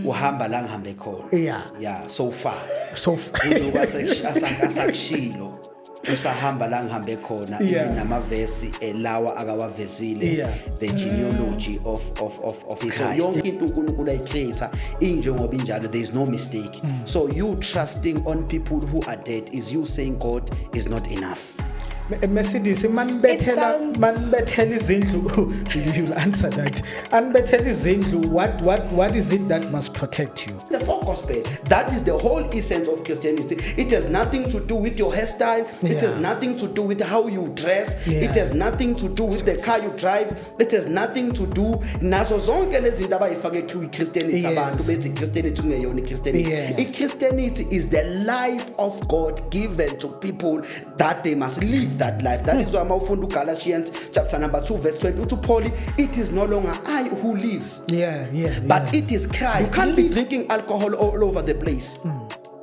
uhamba la ngihambe khona. Yeah, so far. Uloku asakshilo. Usahamba la ngihambe khona even namavesi lawa akawavezile the genealogy of Christ. So yonke into uNkulunkulu ayicreate injengoba injalo, there is no mistake. So you trusting on people who are dead is you saying God is not enough. Mercedes manibethela izindlu, you'll answer that. Anibethela izindlu, what is it that must protect you? The folk gospel, that is the whole essence of Christianity. It has nothing to do with your hairstyle. It has nothing to do with how you dress. It has nothing to do with the car you drive. It has nothing to do nazo zonke lezi zinto abayifake kwi-Christianity abantu bethi Christianity kungeyona i-Christianity. Christianity is the life of God given to people that they must live that life. That is why Mawufunda Galatians chapter number 2 verse 20 to Paul, it is no longer I who lives, but it is Christ. You can't be drinking alcohol all over the place.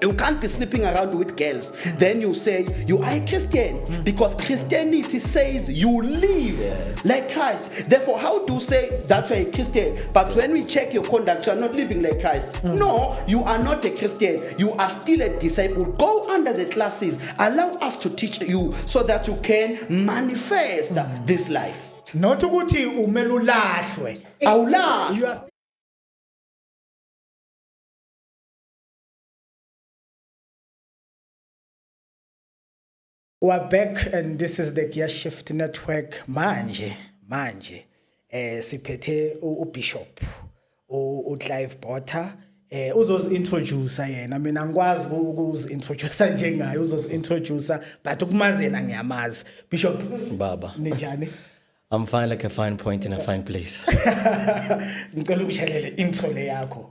You can't be sleeping around with girls. Then you say you are a Christian because Christianity says you live like Christ. Therefore, how do you say that you are a Christian? But when we check your conduct, you are not living like Christ. No, you are not a Christian. You are still a disciple. Go under the classes. Allow us to teach you so that you can manifest this life. Not ukuthi umele ulahlwe. Awulahlwe. We're back and this is the Gear Shift Network. Manje siphethe uBishop uClive Botha uzozi-introducer yena. Mina ngikwazi ukuzi-introducer njengaye, uzozi-introducer but ukumazela ngiyamazi. Bishop Baba, ninjani? I'm fine like a fine point in a fine place. Ngicela ungishelele intro le yakho.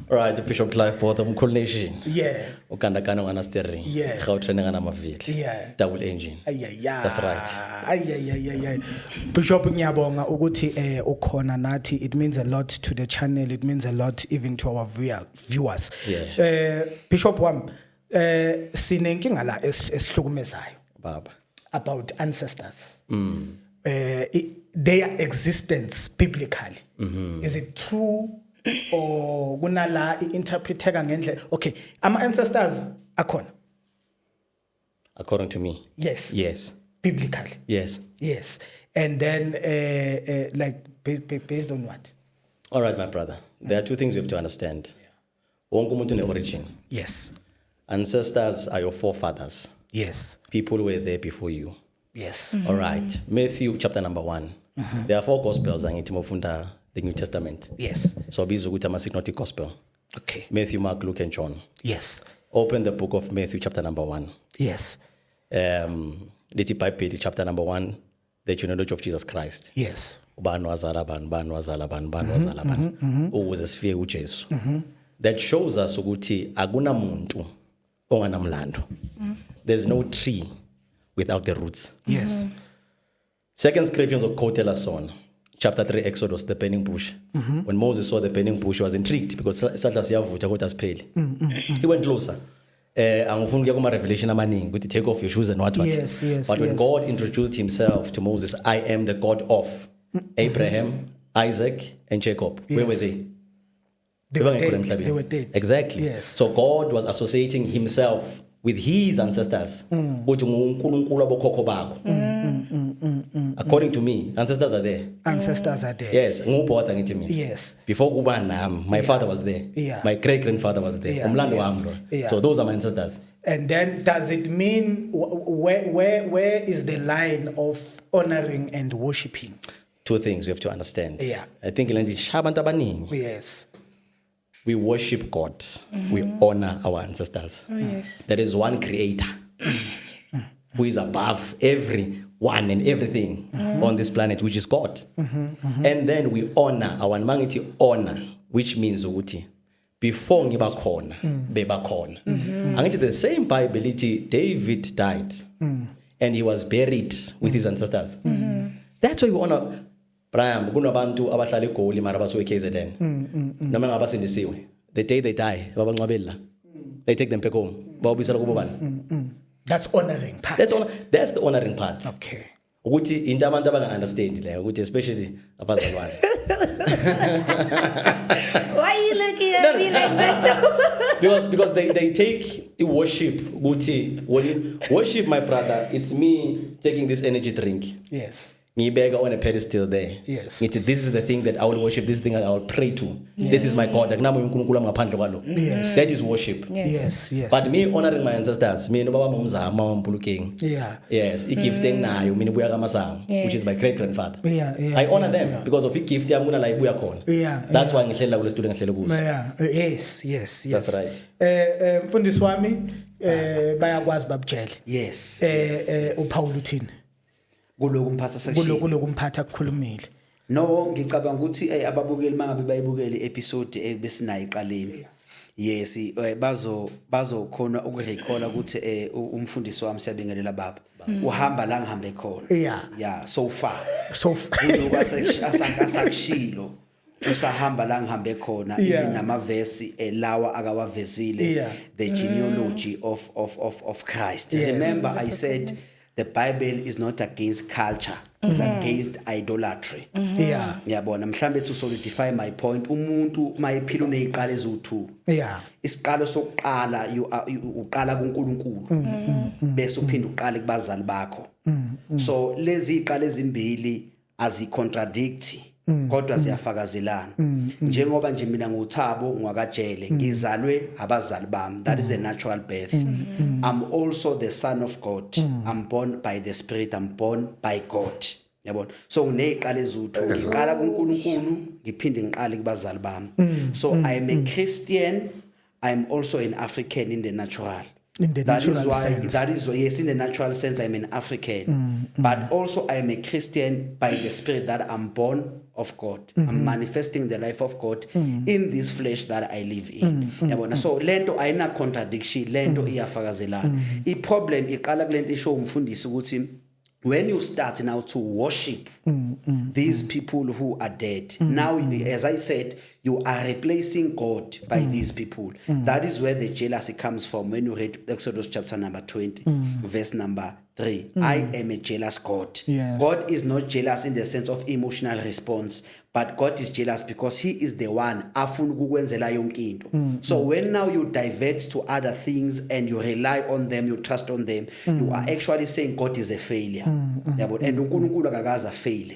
Alright, Bishop Clive Botha, umkhulu nation. Ukandakana ngana steering. Gautrain ngana mavili. Double engine. That's right. Bishop ngiyabonga ukuthi ukhona nathi. It means a lot to the channel. It means a lot even to our viewers. Bishop wam sinenkinga la esihlukumezayo. Baba. About ancestors, their existence biblically. Is it true or kunala interpreteka ngendlela? Okay, ama ancestors akhona. According to me, yes. Biblically, yes. And then like based on what? All right, my brother. There are two things you have to understand. Wonke umuntu une origin. Yes. Ancestors are your forefathers. Yes. People were there before you. Yes. All right. Matthew chapter number 1. There are 4 gospels angithi mofunda the New Testament. Yes. So bizwa ukuthi ama-synoptic gospel. Okay. Matthew, Mark, Luke, and John. Yes. Open the book of Matthew chapter number 1. Yes. Lithi Bible chapter number 1, the genealogy of Jesus Christ. Yes. Ubani wazala bani. Ukuze sifike uJesu. That shows us ukuthi akunamuntu onganamlando. There's no tree without the roots. Yes. Second scriptures of quote us on chapter 3 Exodus, the burning bush. When Moses saw the burning bush, he was intrigued because he went closer. Angifuni ukuya kuma revelation amaningi ukuthi take off your shoes and what. Yes. But when God introduced himself to Moses, I am the God of Abraham, Isaac, and Jacob. Where were they? They were dead. Exactly. Yes. So God was associating himself with his ancestors. According to me, ancestors are there. Yes. Yes. Before Kubanam, my father was there. My great-grandfather was there. So those are my ancestors. And then does it mean where is the line of honoring and worshiping? Two things we have to understand. I think yes. We worship God. We honor our ancestors. There is one creator who is above everyone and everything on this planet, which is God. And then we honor our humanity, honor, which means ukuthi before ngiba khona beba khona. Angithi the same Bible David died and he was buried with his ancestors. That's why we honor Brian, kunabantu abahlala eGoli mara basuke KZN. Noma ngabasindisiwe. The day they die, babangcwabela. They take them back home. Bawubisela kubo bani? That's honoring part. That's the honoring part. Okay. ukuthi into abantu abanga-understand leyo ukuthi especially abazalwane. Why are you looking at me like that? because they take worship ukuthi when you worship, my brother, it's me taking this energy drink. Yes. Ngibeka on a pedestal there. Yes. Ngithi this is the thing that I will worship, this thing that I will pray to. This is my God. Akunabo uNkulunkulu ngaphandle kwalo. That is worship. Yes. But me honoring my ancestors, me no baba momzama wampulukeng. Yeah. Yes, igift enginayo mina ibuya kaMasango, which is my great grandfather. Yeah. I honor them because of igift yami kuna la ibuya khona. That's why ngihlela kule studio ngihlele kuzo. Yes. That's right. Mfundisi wami bayakwazi babujele. Yes. uPaul uthini? Kuloku mphatha section. Kuloku mphatha akukhulumile. No, ngicabanga ukuthi ababukeli mangabe bayibukele episode besinayo iqaleni. Yes, bazo khona ukurecalla ukuthi umfundisi wami siyabingelela baba. Uhamba la ngihambe khona. Yeah, so far. Kuloku asakushilo. Usahamba la ngihambe khona even namavesi lawa akawavezile the genealogy of Christ. Remember I said the Bible is not against culture, it's against idolatry. Yabona mhlambe to solidify my point, umuntu mayiphila uneziqalo eziwu2. Isiqalo sokuqala uqala kuNkulunkulu bese uphinda uqale kubazali bakho. So lezi iqalo ezimbili azicontradict kodwa ziyafakazelana. Njengoba nje mina nguThabo ngwakajele ngizalwe abazali bami, that is a natural birth. I'm also the son of God. I'm born by the Spirit, I'm born by God. Yabona, so ngineziqalo eziwu2, ngiqala kuNkulunkulu ngiphinde ngiqale kubazali bami. So I am a Christian, I am also an African in the natural. That is why yes, in the natural sense I'm an African, but also I am a Christian by the Spirit, that I'm born of God. I'm manifesting the life of God in this flesh that I live in. So lento ayina contradiction, lento iyafakazelana. I problem iqala kulento isho umfundisi ukuthi when you start now to worship these people who are dead, now as I said, you are replacing God by these people. That is where the jealousy comes from. When you read Exodus chapter number 20, verse number 3, I am a jealous God. God is not jealous in the sense of emotional response, but God is jealous because he is the one afuna ukukwenzela yonke into. So when now you divert to other things and you rely on them, you trust on them, you are actually saying God is a failure. And uNkulunkulu akakaze fail.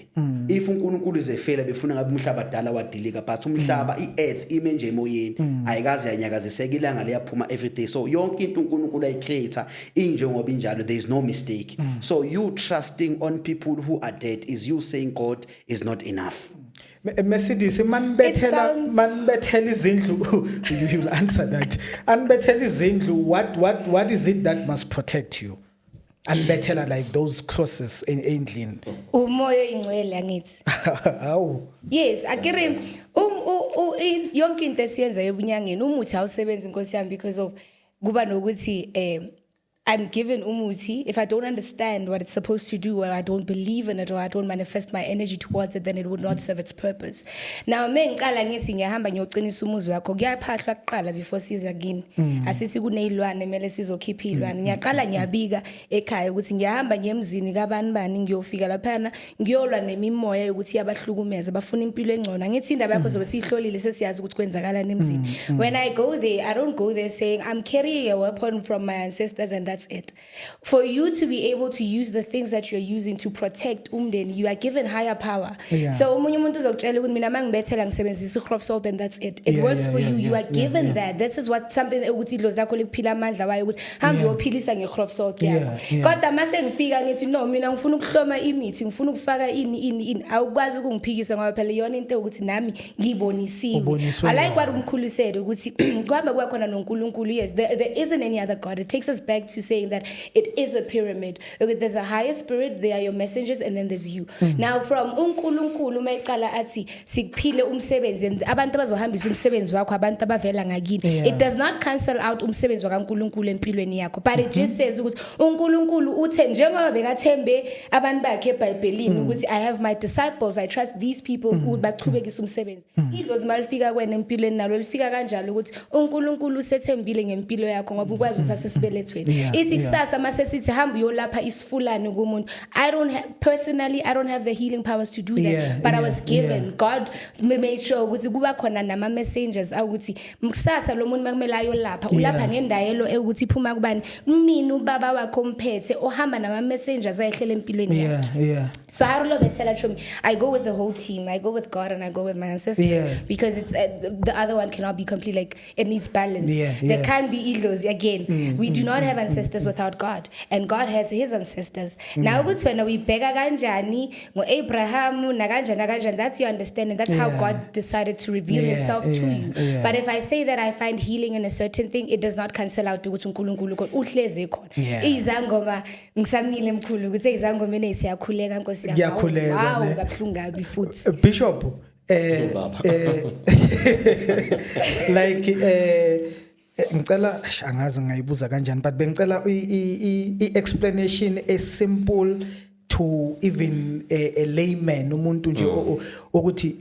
If uNkulunkulu is a failure, befuna ngabe umhlaba dala wadilika, but umhlaba i-earth ime nje emoyeni ayikaze yanyakaziseka, ilanga liyaphuma every day. So yonke into uNkulunkulu ayicreator injengoba injalo, there is no mistake. So you trusting on people who are dead is you saying God is not enough. Mercedes manbethela izindlu you'll answer that. Anbethela izindlu, what is it that must protect you? Anbethela like those crosses in endlini. Umoya ingcwele angithi. Awu. Yes, akiri yonke into esiyenza ebunyangeni umuthi awusebenzi Nkosi yami because of kuba nokuthi I'm given umuti. If I don't understand what it's supposed to do, or I don't believe in it, or I don't manifest my energy towards it, then it would not serve its purpose. Now, mengiqala ngithi ngiyahamba ngiyoqinisa umuzi wakho, ngiyaphahlwa kuqala before siza kini. Asithi kunezilwane emele sizokhipha izilwane. Ngiyaqala ngiyabika ekhaya ukuthi ngiyahamba ngiyemzini kabanibani ngiyofika lapha ngiyolwa nemimoya yokuthi yabahlukumeza bafuna impilo engcono. Ngithi indaba yakho zobe sihlolile sesiyazi ukuthi kwenzakalani emzini. When I go there, I don't go there saying I'm carrying a weapon from my ancestors and that's it. For you to be able to use the things that you're using to protect umndeni, you are given higher power. So umunye umuntu uzokutshela ukuthi mina mangibethela ngisebenzisa i-crop salt and that's it. It works for you. You are given that. This is what something ukuthi idlozi lakho liphila amandla wayo ukuthi hamba uyophilisa nge-crop salt yakho. Kodwa mase ngifika ngithi no, mina ngifuna ukuhloma imithi, ngifuna ukufaka ini awukwazi ukungiphikisa ngoba phela yona into ukuthi nami ngibonisiwe. I like what umkhulu said ukuthi kwaba kwakhona noNkulunkulu. Yes, there isn't any other God. It takes us back to saying that it is a pyramid. There's a higher spirit, they are your messengers, and then there's you. Now from uNkulunkulu mayiqala athi sikuphile umsebenzi and abantu abazohambisa umsebenzi wakho abantu abavela ngakini. It does not cancel out umsebenzi wakaNkulunkulu empilweni yakho, but it just says ukuthi uNkulunkulu uthe njengoba bekathembe abantu bakhe eBhayibhelini ukuthi I have my disciples, I trust these people who baqhubekisa umsebenzi. Idlozi malifika kwena empilweni nalo lifika kanjalo ukuthi uNkulunkulu usethembile ngempilo yakho ngoba ukwazi usasesibelethweni. ithi kusasa mase sithi hamba uyolapha isifulani kumuntu. I don't have the healing powers to do that, but I was given. God made sure ukuthi kuba khona nama messengers ukuthi mkusasa lo muntu makumele ayolapha ulapha ngendayelo ukuthi iphuma kubani mina ubaba wakho umphethe ohamba nama messengers ayehlela empilweni yakhe. So I don't love it tell me I go with the whole team. I go with God and I go with my ancestors because it's the other one cannot be complete, like it needs balance. There can't be egos again. We do not have ancestors without God, and God has his ancestors. Now ukuthi when we bega kanjani ngo Abraham na kanjani, that's your understanding. That's how God decided to reveal himself to you. But if I say that I find healing in a certain thing, it does not cancel out ukuthi uNkulunkulu uhlezi khona. Izangoma ngisamile mkhulu ukuthi izangoma siyakhuleka Nkosi yami. Wow, ngabhlungu kabi futhi. Bishop like ngicela angazi ngayibuza kanjani, but bengicela i-explanation is simple to even a layman umuntu nje ukuthi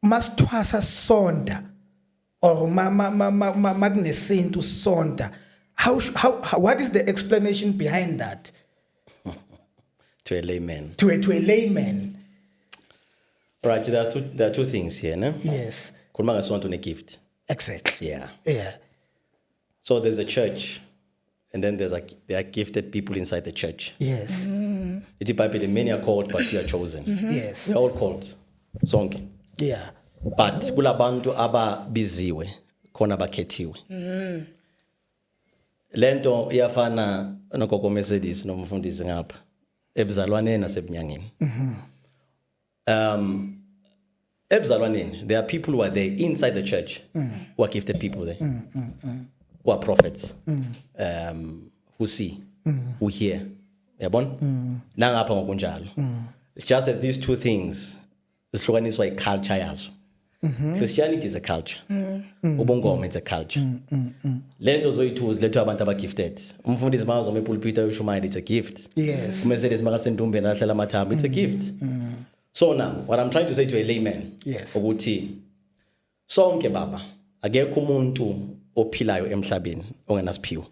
masithwasa sonda or magnesintu sonda, how what is the explanation behind that to a layman? To a layman. Right, there are two things here, no? Yes. Kulmanga swanto ne gift. Exactly. Yeah. So there's a church, and then there are gifted people inside the church. Yes. Iti Bible, many are called, but few are chosen. Yes. We're all called. Sonke. Yeah. But kulabantu aba biziwe, kona bakhethiwe. Lento iyafana nogogo Mercedes nomfundisi ngapha. Ebuzalwaneni nasebunyangeni. Ebuzalwaneni, there are people who are there inside the church who are gifted people there, who are prophets, who see, who hear. Yabona? Nangapha ngokunjalo. It's just that these two things zihlukaniswa iculture yazo. Christianity is a culture. Ubungoma is a culture. Lento zoyithu zilethu abantu abagifted. Umfundisi mazo mepulpit ayoshumayela, it's a gift. Yes. Umercedes makasendumbeni ahlela amathamba, it's a gift. So now, what I'm trying to say to a layman, ukuthi sonke baba, akekho umuntu ophilayo emhlabeni ongenasiphiwo.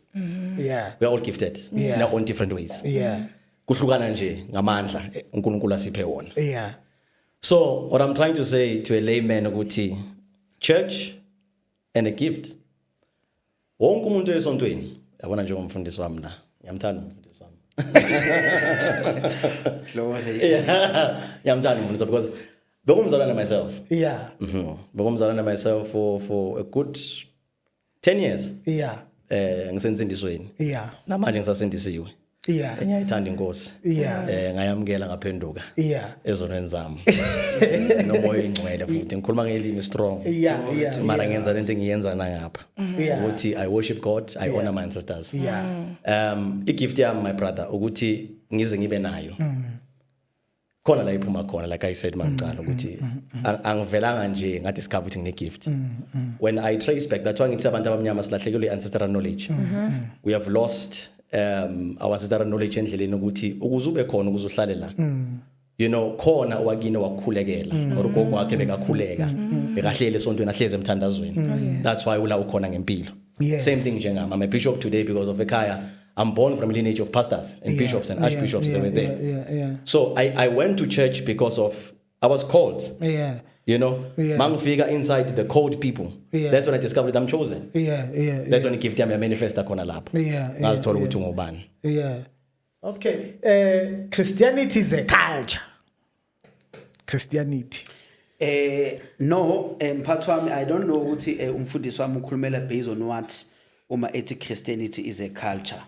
Yeah. We are all gifted in our own different ways. Yeah. Kuhlukana nje ngamandla uNkulunkulu asiphe wona. Yeah. So what I'm trying to say to a layman ukuthi church and a gift. Wonke umuntu esontweni, yabona nje umfundisi wami la. Ngiyamthanda umfundisi wami. Ngiyamthanda umfundisi because bekumzalana myself. Yeah. Bekumzalana myself for a good 10 years. Yeah. Ngisensindisweni. Yeah. Namanje ngisasindisiwe. Yeah. Ngiyayithanda inkosi. Yeah. Ngayamukela ngaphenduka. Yeah. Ezonweni zami. Nomoya ingcwele futhi ngikhuluma ngelimi strong. Yeah. Mara ngenza lento engiyenza nangapha. Ukuthi I worship God, I honor my ancestors. Yeah. I-gift yami my brother ukuthi ngize ngibe nayo. Khona la iphuma khona, like I said mangicala ukuthi angivelanga nje ngathi discover ukuthi ngine gift. When I trace back, that's why ngithi abantu abamnyama silahlekelwe ancestral knowledge. We have lost our ancestral knowledge endleleni ukuthi ukuze ube khona ukuze uhlale la. You know, khona wakini wakhulekela or gogo wakhe bekakhuleka bekahlele esontweni ahleze emthandazweni. That's why ula ukhona ngempilo. Same thing njengami. I'm a bishop today because of ekhaya. I'm born from a lineage of pastors and bishops and archbishops that were there. So I went to church because of I was called. You know, mangifika inside the called people. That's when I discovered I'm chosen. That's when I give them a manifesta khona lapho. Ngazithola ukuthi ngubani. Okay. Christianity is a culture. Christianity. No, mphathi wami I don't know ukuthi umfundisi wami ukhulumela based on what uma ethi Christianity is a culture.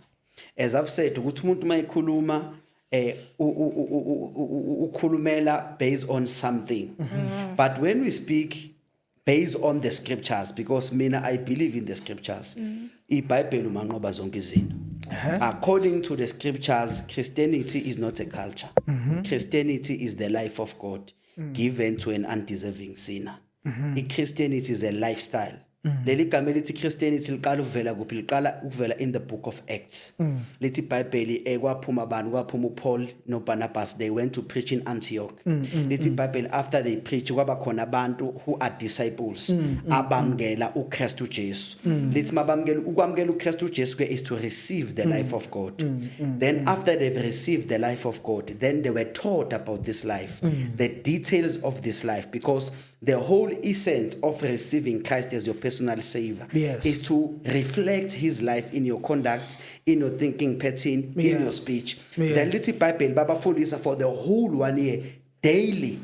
As I've said, ukuthi umuntu mayikhuluma ukhulumela based on something. But when we speak based on the scriptures, because mina I believe in the scriptures. IBhayibheli umanqoba zonke izinto. According to the scriptures, Christianity is not a culture. Christianity is the life of God given to an undeserving sinner. Christianity is a lifestyle leli gama elithi Christianity liqala ukuvela in the book of Acts. Lithi iBhayibheli kwaphuma uPaul noBarnabas, they went to preach in Antioch. Lithi iBhayibheli after they preach kwaba khona abantu who are disciples abamngela uKristu Jesu. Lithi mabamngela ukwamngela uKristu Jesu is to receive the life of God. Then after they've received the life of God, then they were taught about this life, the details of this life, because the whole essence of receiving Christ as your personal savior is to reflect his life in your conduct, in your thinking pattern, in your speech. The little Bible Baba Fundisa for the whole 1 year, daily,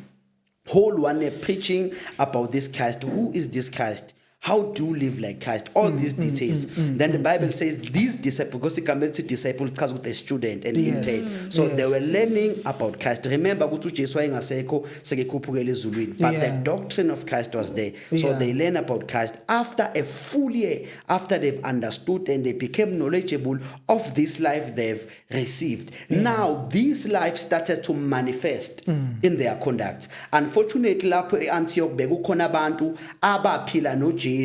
whole 1 year preaching about this Christ. Who is this Christ? How do you live like Christ? All these details. Then the Bible says these disciples, because it can be disciples because with a student and intake. So they were learning about Christ. Remember, but the doctrine of Christ was there. So they learn about Christ. After a full year, after they've understood and they became knowledgeable of this life they've received. Now, this life started to manifest in their conduct. Unfortunately, Antioch bekukhona abantu abaphila no Jesu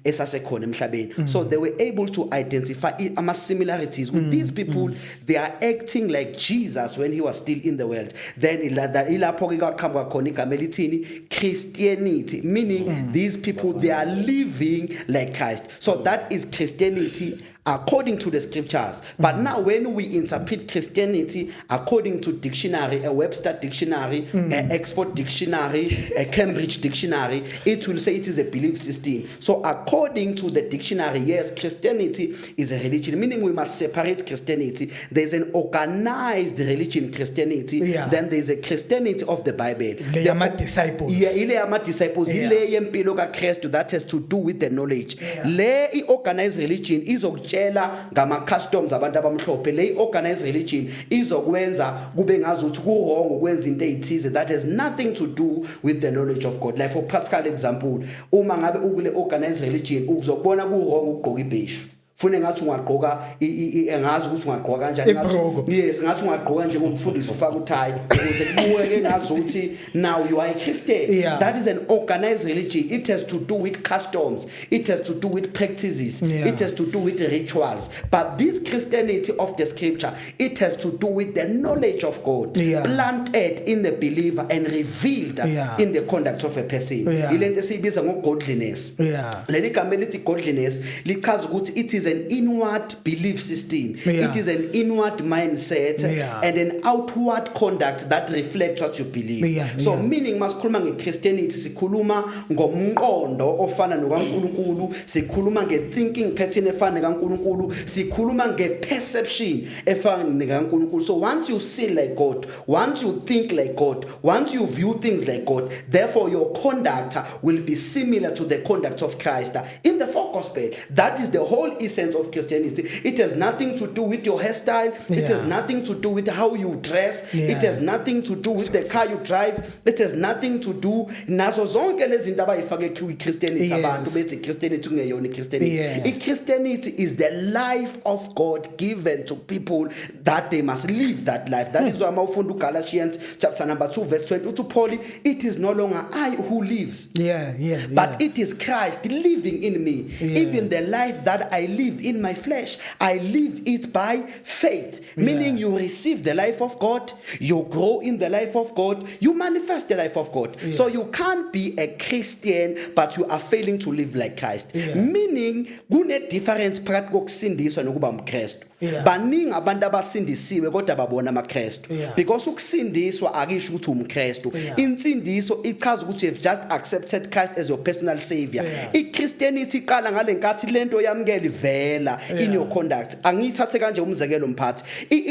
esasekhona emhlabeni. So they were able to identify similarities with these people. They are acting like Jesus when he was still in the world. Then ilapho ke kwaqhamuka khona igama elithini Christianity, meaning these people, they are living like Christ. So that is Christianity according to the scriptures. But now when we interpret Christianity according to dictionary, a Webster dictionary, an Oxford dictionary, a Cambridge dictionary, it will say it is a belief system. So according to the dictionary, yes, Christianity is a religion, meaning we must separate Christianity. There's an organized religion, Christianity, then there's a Christianity of the Bible. Disciples. Disciples. That has to do with the knowledge. Le organized religion is ngama customs abantu abamhlophe. Le organized religion izokwenza kube ngazuthi kuwrong ukwenza into ezithize that has nothing to do with the knowledge of God. Like for practical example, uma ngabe ukule organized religion uzokubona kuwrong ukugqoka ibheshu. Fune ngathi ungaqoka engazi ukuthi ungaqoka kanjani ngathi yes ngathi ungaqoka nje ngomfundisi ufaka uthayi ukuze kubuke ngazuthi now you are a Christian. That is an organized religion. It has to do with customs, it has to do with practices, it has to do with rituals. But this Christianity of the scripture, it has to do with the knowledge of God planted in the believer and revealed in the conduct of a person. Ilento esibiza ngogodliness. Leli gama elithi godliness lichaza ukuthi it is an inward belief system. It is an inward mindset and an outward conduct that reflects what you believe. So meaning masikhuluma ngeChristianity sikhuluma ngomqondo ofana nokaNkulunkulu, sikhuluma ngethinking pattern efana nekaNkulunkulu, sikhuluma ngeperception efana nekaNkulunkulu. So once you see like God, once you think like God, once you view things like God, therefore your conduct will be similar to the conduct of Christ in the four gospel. That is the whole essence of Christianity. It has nothing to do with your hairstyle. It has nothing to do with how you dress. It has nothing to do with the car you drive. It has nothing to do nazo zonke lezi zinto abayifake kuChristianity abantu bethi Christianity kungeyona iChristianity. Christianity is the life of God given to people that they must live that life. That is why mawufunda uGalatians chapter number 2 verse 20 to Paul, it is no longer I who lives. But it is Christ living in me. Even the life that I live in my flesh, I live it by faith. Meaning you receive the life of God, you grow in the life of God, you manifest the life of God. So you can't be a Christian but you are failing to live like Christ. Meaning kune difference phakathi kokusindiswa nokuba umKristu. Baningi abantu abasindisiwe kodwa babona amaKristu. Because ukusindiswa akisho ukuthi umKristu. Insindiso ichaza ukuthi you've just accepted Christ as your personal savior. iChristianity iqala ngale nkathi lento yamkela ivela in your conduct. Angithathe kanje umzekelo mphathi.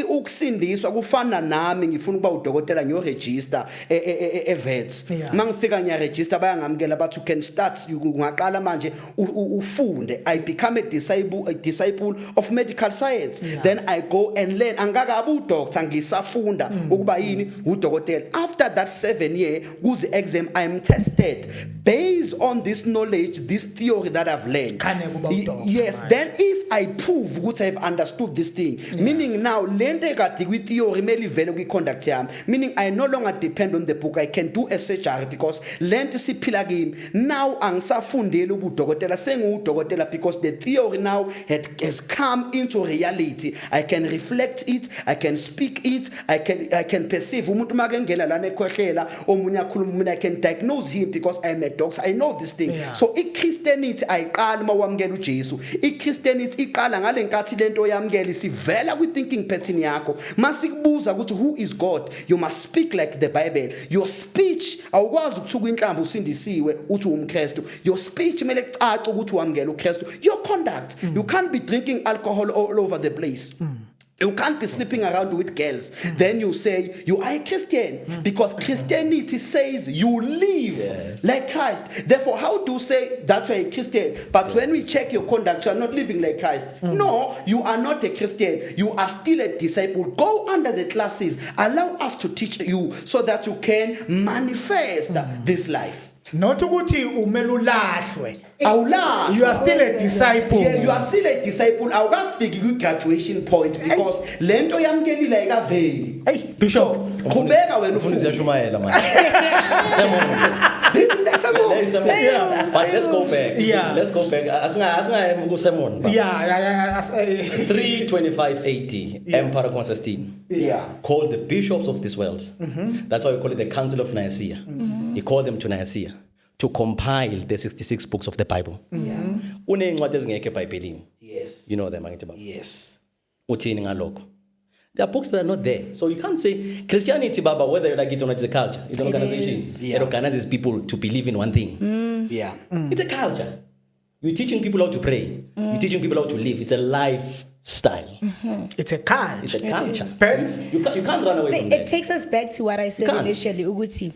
Ukusindiswa kufana nami ngifuna ukuba udokotela ngiyoregister evets. Mangifika nya register bayangamkela bathi you can start ungaqala manje ufunde. I become a disciple of medical science. then I go and learn. Angakabi udoctor ngisafunda ukuba yini udokotela. After that 7 year kuze exam, I'm tested based on this knowledge, this theory that I've learned. Yes, then if I prove what I've understood this thing, meaning now lente kati kwi theory mele vele kwi conduct yami, meaning I no longer depend on the book. I can do a surgery because lente siphila kimi. Now angisafundela ubudokotela sengudokotela because the theory now has come into reality. I can reflect it, I can speak it, I can perceive. Umuntu makengena lana ekhohlela omunye akhuluma mina, I can diagnose him because I'm a doctor. I know this thing. So iChristianity ayiqali mawamukela uJesu. iChristianity iqala ngale nkathi lento yamukela sivela kwi thinking pattern yakho. Masikubuza ukuthi who is God, you must speak like the Bible. Your speech awukwazi ukuthuka inhlamvu usindisiwe uthi umKristu. Your speech mele kucace ukuthi wamukela uKristu. Your conduct, you can't be drinking alcohol all over the place. You can't be sleeping around with girls. Then you say you are a Christian because Christianity says you live like Christ. Therefore, how do you say that you are a Christian? But when we check your conduct, you are not living like Christ. No, you are not a Christian. You are still a disciple. Go under the classes. Allow us to teach you so that you can manifest this life. Not ukuthi umele ulahlwe. Awulahlwa. You are still a disciple. Yeah, you are still a disciple. Awukafiki kwi graduation point because lento yamkelile ayikaveli. Hey, Bishop, qhubeka wena ufundisa yashumayela manje. This is the sermon. But let's go back. Yeah. Let's go back. Asinga ku sermon. Yeah. 325 AD, Emperor Constantine. Yeah. Called the bishops of this world. That's why we call it the Council of Nicaea. He called them to Nicaea to compile the 66 books of the Bible. Uneyncwadi ezingekho eBhayibhelini. Yes. You know them, angithi baba. Yes. Uthini ngalokho? There are books that are not there. So you can't say Christianity, Baba, whether you like it or not, it's a culture. It's an organization. It organizes people to believe in one thing. Yeah. It's a culture. You're teaching people how to pray. You're teaching people how to live. It's a lifestyle. It's a culture. It's a culture. Depends. You can't run away from that. It takes us back to what I said initially ukuthi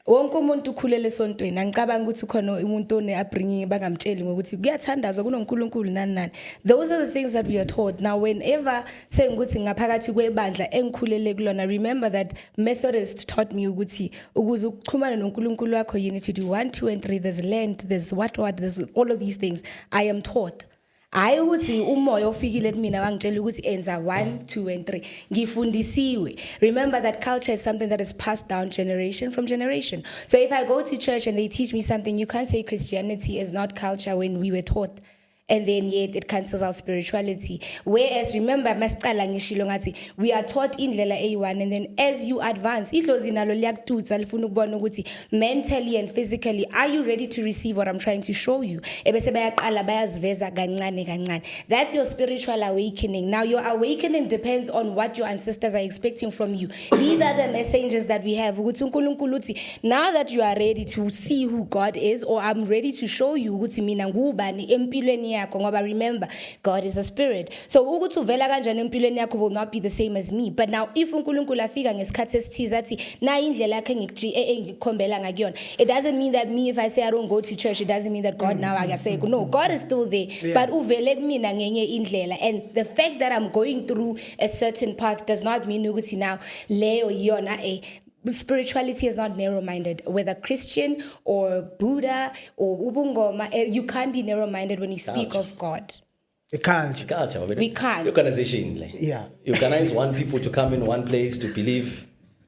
wonke umuntu ukhulele esontweni angicabanga ukuthi khona umuntu one upbringing bangamtsheli ngokuthi kuyathandazwa kunoNkulunkulu nani. Those are the things that we are taught. Now whenever sengikuthi ngaphakathi kwebandla engikhulele kulona, remember that Methodist taught me ukuthi ukuze ukuxhumana noNkulunkulu wakho you need to do 1 2 and 3. There's Lent, there's what there's all of these things I am taught. Hayi ukuthi umoya ofikile kumina wangitshela ukuthi enza 1 2 and 3 ngifundisiwe. Remember that culture is something that is passed down generation from generation. So if I go to church and they teach me something, you can't say Christianity is not culture when we were taught. And then yet it cancels our spirituality. Whereas remember masicala ngishilo ngathi we are taught indlela A1, and then as you advance idlozi nalo liyakututsa lifuna ukubona ukuthi mentally and physically are you ready to receive what I'm trying to show you. Ebese bayaqala bayaziveza kancane kancane. That's your spiritual awakening. Now your awakening depends on what your ancestors are expecting from you. These are the messengers that we have ukuthi uNkulunkulu uthi now that you are ready to see who God is, or I'm ready to show you ukuthi mina ngubani empilweni yakho ngoba remember God is a spirit. So ukuthi uvela kanjani empilweni yakho will not be the same as me. But now if uNkulunkulu afika ngesikhathi esithize athi na indlela yakhe ngikukhombela ngakuyona, it doesn't mean that me if I say I don't go to church, it doesn't mean that God now akasay. No, God is still there. But uvele kumina ngenye indlela, and the fact that I'm going through a certain path does not mean ukuthi now leyo yona spirituality is not narrow-minded. Whether Christian or Buddha or Ubungoma, you can't be narrow-minded when you speak of God. A culture. We can't. Organization. Yeah. You organize one people to come in one place to believe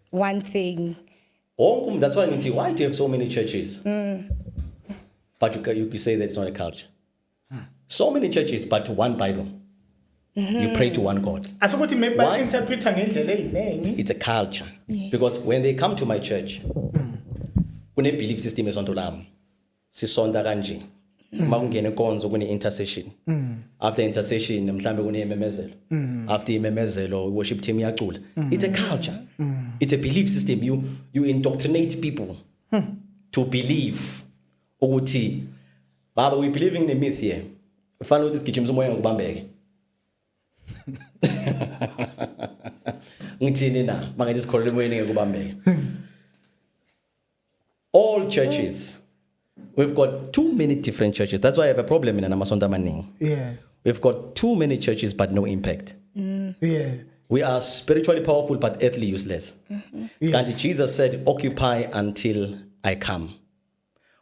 one thing. That's why do you have so many churches? But you say that's not a culture. So many churches, but one Bible. You pray to one God. It's a culture. Yes. Because when they come to my church, when they belief system is on Tolam, Sisonda Ganji, Mangene Konzo, when intercession. After intercession, after Memezelo, worship Team Yakul. It's a culture. It's a belief system. You indoctrinate people to believe. Oguti. Baba, we believe in the myth here. Follow this kitchen somewhere in Bambeg. All churches, we've got too many different churches. That's why I have a problem in Amasonda Manning. Yeah. We've got too many churches but no impact. Yeah. We are spiritually powerful but earthly useless. Yes. And Jesus said, occupy until I come.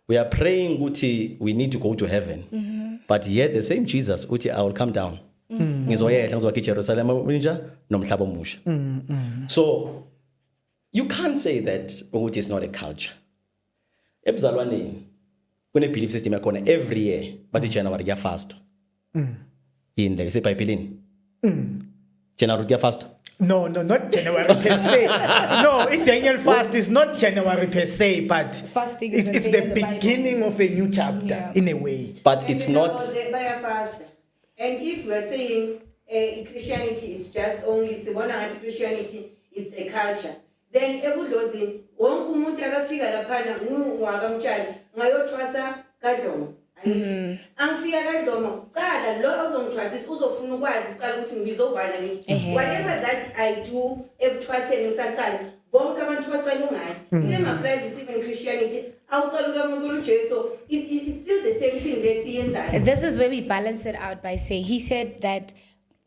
We are praying, Uti, we need to go to heaven. But yet the same Jesus, Uti, I will come down. So you can't say that Uti is not a culture. Ebzalwane, when a belief system every year, but in January you fast. In the Bible. January you fast. No, not January per se. No, Daniel fast is not January per se, but Fasting is it's a thing the in the Bible. beginning of a new chapter in a way. But And it's we know not. the Bible fast. And if we're saying Christianity is just only Christianity, it's a culture. Then ebudlozini wonke umuntu akafika laphana ngwakamtshali ngayothwasa kaDlomo. Angifika kaDlomo qala lo ozongithwasisa uzofuna ukwazi uqala ukuthi ngizobhala ngithi whatever that I do ebuthwaseni ngisaqala bonke abantu bacala ngayo. Same applies even in Christianity. It's still the same thing they see. This is where we balance it out by saying, he said that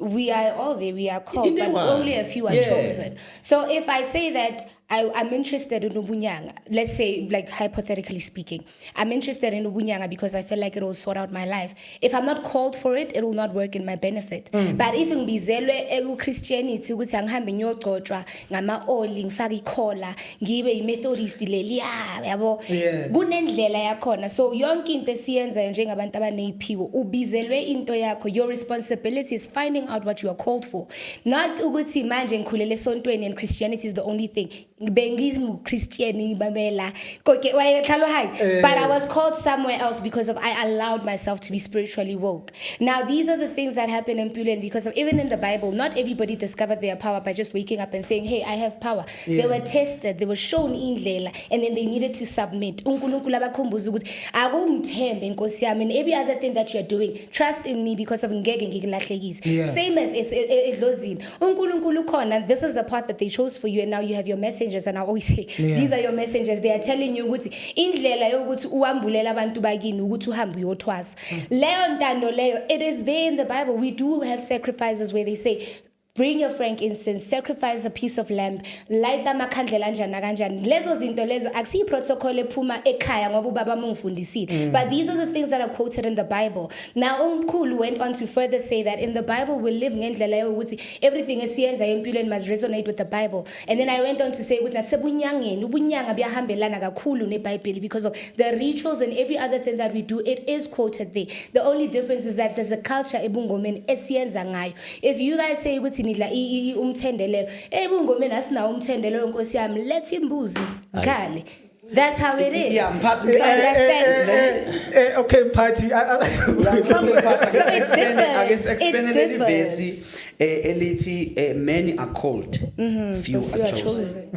we are all there, we are called, but only a few are chosen. So if I say that I'm interested in Ubunyanga, let's say, like hypothetically speaking, I'm interested in Ubunyanga because I feel like it will sort out my life. If I'm not called for it, it will not work in my benefit. But if ngibizelwe Christianity ukuthi angihambe ngiyogcotshwa ngama-oli ngifake ikhola ngibe i-Methodist leli yabo kunendlela yakhona. So yonke into esiyenzayo njengabantu abaneziphiwo ubizelwe into yakho. Your responsibility is finding out what you are called for, not ukuthi manje ngikhulele esontweni and Christianity is the only thing. But I was called somewhere else because of I allowed myself to be spiritually woke. Now these are the things that happen in Pulen because of even in the Bible, not everybody discovered their power by just waking up and saying, hey, I have power. They were tested, they were shown in Lela, and then they needed to submit. And every other thing that you're doing, trust in me because of same as this is the path that they chose for you, and now you have your messengers, and I always say these are your messengers. They are telling you ukuthi indlela yokuthi uambulela abantu bakini ukuthi uhambe uyothwasa leyo ntando leyo. It is there in the Bible. We do have sacrifices where they say bring your frankincense, sacrifice a piece of lamb, light amakhandlela kanjani kanjani. Lezo zinto lezo akusiyi protocol ephuma ekhaya ngoba ubaba mungifundisile. But these are the things that are quoted in the Bible. Now Umkhulu went on to further say that in the Bible we live ngendlela yokuthi everything esiyenza empilweni must resonate with the Bible. And then I went on to say ukuthi nasebunyangeni ubunyanga buyahambelana kakhulu neBhayibheli because of the rituals and every other thing that we do. It is quoted there. The only difference is that there's a culture ebungomeni esiyenza ngayo. If you guys say ukuthi umthendelelo ebungomeni asinawo umthendelelo Nkosi yami, let's imbuzi zikhale. That's how it is. Yeah, Mphathi. Okay, Mphathi. So it's different. Explain elithi many are called, few are chosen.